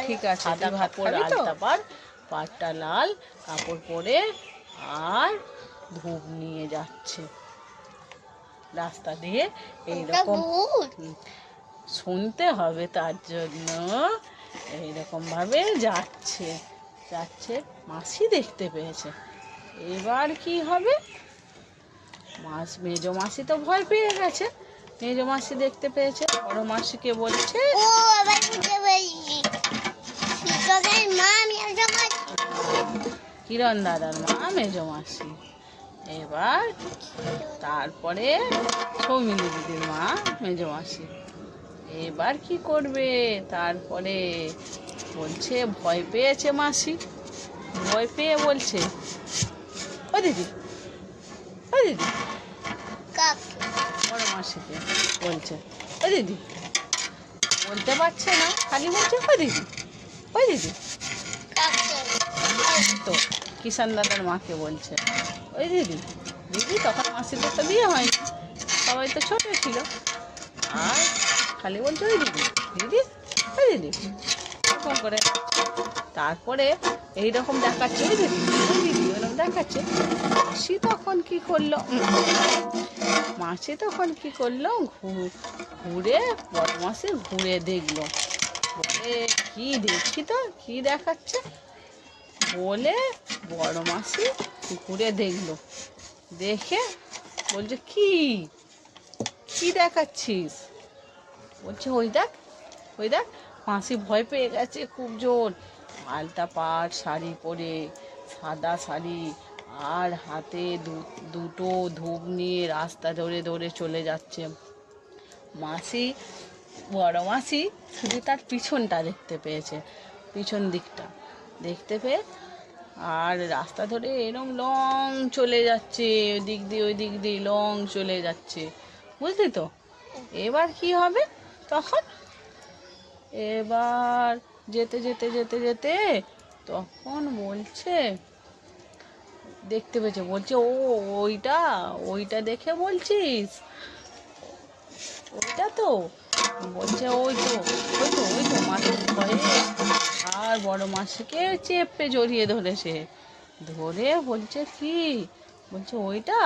ঠিক আছে, সাদা কাপড় আলতা পাটটা লাল কাপড় পরে আর ধূপ নিয়ে যাচ্ছে রাস্তা দিয়ে। এইরকম শুনতে হবে, তার জন্য এইরকম ভাবে যাচ্ছে। মাসি দেখতে পেয়েছে। এবার কি হবে? মেজো মাসি তো ভয় পেয়ে গেছে। মেজো মাসি দেখতে পেয়েছে, বড় মাসিকে বলছে কিরণ দাদার মা মেজো মাসি। এবার তারপরে সৌমিনী দিদির মা মেজো মাসি। এবার কি করবে? তারপরে বলছে ভয় পেয়েছে মাসি, ভয় পেয়ে বলছে ও দিদি, ও দিদি, বড় মাসিকে বলছে ও দিদি। বলতে পারছে না, খালি বলছে ও দিদি, ও দিদি। তো কিষান দাদার মাকে বলছে ওই দিদি। দিদি তখন মাসিদের তো বিয়ে হয়নি, সবাই তো ছোট ছিল। আর খালি বলছে ওই দিদি, দিদি, ওই দিদি এরকম করে। তারপরে এইরকম দেখাচ্ছে ওই দিদি, ওই দিদি ওরকম দেখাচ্ছে। মাসি তখন কি করলো? ঘুরে বড় মাসি ঘুরে দেখলো, বলে কি দেখি তো কি দেখাচ্ছে বলে বড় মাসি ঘুরে দেখলো। দেখে বলছে কি কি দেখাচ্ছিস? বলছে ওই দেখ, ওই দেখ। মাসি ভয় পেয়ে গেছে খুব জোর। আলতা পাড় শাড়ি পরে, সাদা শাড়ি, আর হাতে দুটো ধূপ নিয়ে রাস্তা ধরে ধরে চলে যাচ্ছে। মাসি, বড় মাসি শুধু তার পিছনটা দেখতে পেয়েছে, পিছন দিকটা দেখতে পেয়ে আর রাস্তা ধরে এরম লং চলে যাচ্ছে, ওই দিক দিয়ে ওই দিক দিয়ে লং চলে যাচ্ছে, বুঝলি তো? এবার কি হবে তখন? এবার যেতে যেতে যেতে যেতে তখন বলছে দেখতে পেয়েছে, বলছে ও ওইটা ওইটা দেখে বলছিস? ওইটা তো বলছে ওই তো ওই তো ওই তো মাসির ভয়ে আর বড় মাসিকে চেপে জড়িয়ে ধরেছে। ধরে বলছে কি? বলছে ওইটা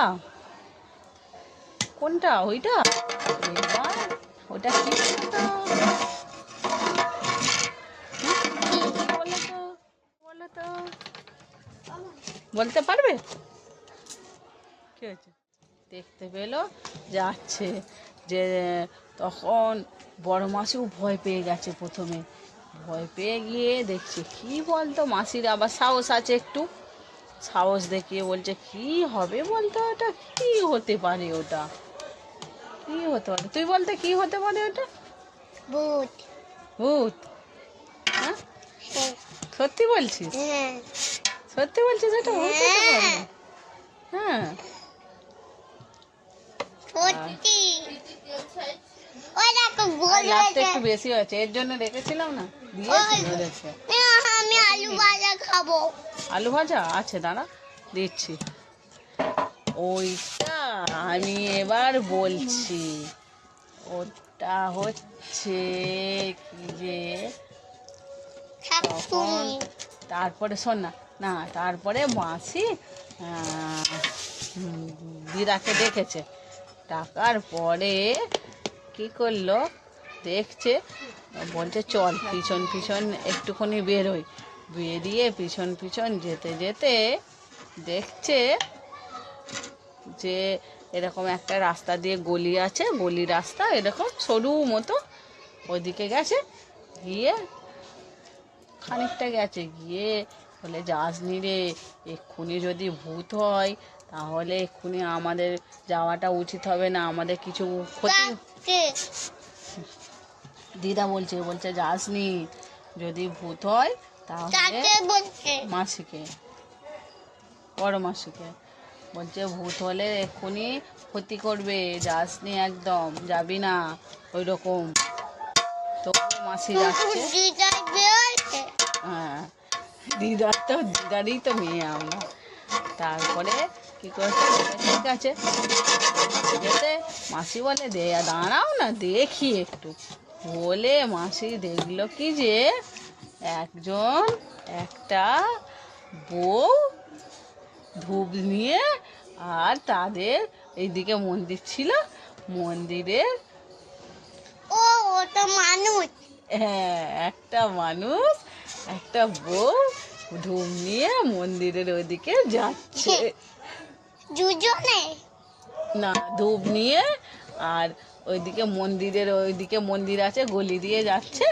কোনটা? ওইটা। এবার ওটা কি বলো তো, বলতে পারবে? কি হয়েছে? দেখতে পেলো যাচ্ছে যে তখন বড় মাসিও ভয় পেয়ে গেছে। প্রথমে ভয় পেয়ে গিয়ে দেখছে কি বলতো, মাসির আবার সাহস আছে একটু, সাহস দেখিয়ে বলছে কি হবে বলতো, ওটা কি হতে পারে? ওটা কি হতে পারে? তুই বলতে কি হতে পারে ওটা? ভূত। ভূত? হ্যাঁ সত্যি বলছিস? সত্যি বলছিস এটা ভূত হতে পারে? হ্যাঁ একটু বেশি হয়েছে, এর জন্য রেখেছিলাম না, দিয়েছি। আমি আলু ভাজা খাবো। আলু ভাজা আছে, দাঁড়া দিচ্ছি। ওইটা আমি এবার বলছি, ওটা হচ্ছে কি যে তখন তারপরে শোন না, না তারপরে মাসি দিদাকে ডেকেছে। ডাকার পরে কি করলো দেখছে, বলছে চল পিছন পিছন একটুখানি বেরোই। বেরিয়ে পিছন পিছন যেতে যেতে দেখছে যে এরকম একটা রাস্তা দিয়ে গলি আছে, গলি রাস্তা এরকম সরু মতো, ওইদিকে গেছে। গিয়ে খানিকটা গেছে, গিয়ে বলে যাস নি রে, এক্ষুনি যদি ভূত হয় তাহলে এক্ষুনি আমাদের যাওয়াটা উচিত হবে না, আমাদের কিছু ক্ষতি। দিদা বলছে বলছে যাস নি, যদি ভূত হয় তাহলে মাসিকে, বড় মাসিকে বলছে ভূত হলে এক্ষুনি ক্ষতি করবে, যাস নি, একদম যাবি না ওই রকম। তো মাসি যাচ্ছে। হ্যাঁ দিদারই তো মেয়ে আমরা। তারপরে কি করছে, ঠিক আছে যেতে মাসি বলে দাঁড়াও না দেখি একটু, বলে মাসি দেখলো কি যে একটা বউ ধূপ নিয়ে, আর তাদের এইদিকে মন্দির ছিল, মন্দিরের ওটা মানুষ। হ্যাঁ একটা মানুষ একটা বউ ধূপ নিয়ে মন্দিরের ওইদিকে যাচ্ছে। দুজনে না, ধূপ নিয়ে, আর ওইদিকে মন্দির আছে, গলি দিয়ে যাচ্ছে,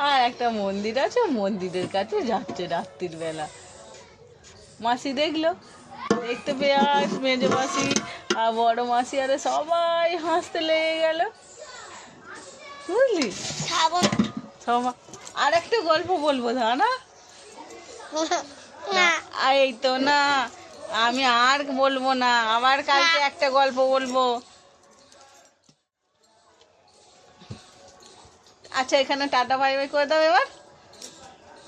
আর একটা মন্দির আছে, মন্দিরের কাছে যাচ্ছে রাত্রির বেলা। মাসি দেখলো, দেখতে পেয়ে আর মেজো মাসি আর বড় মাসি আরে সবাই হাসতে লেগে গেল, বুঝলি। সবাই আর একটা গল্প বলবো না, এই তো না, আমি আর বলবো না, আবার কালকে একটা গল্প বলবো। আচ্ছা এখানে টাটা বাই বাই করে দাও এবার।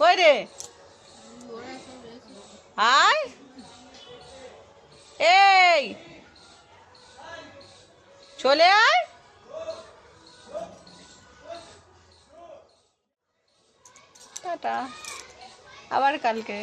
কই রে, আয়, এই চলে আয়, টাটা, আবার কালকে।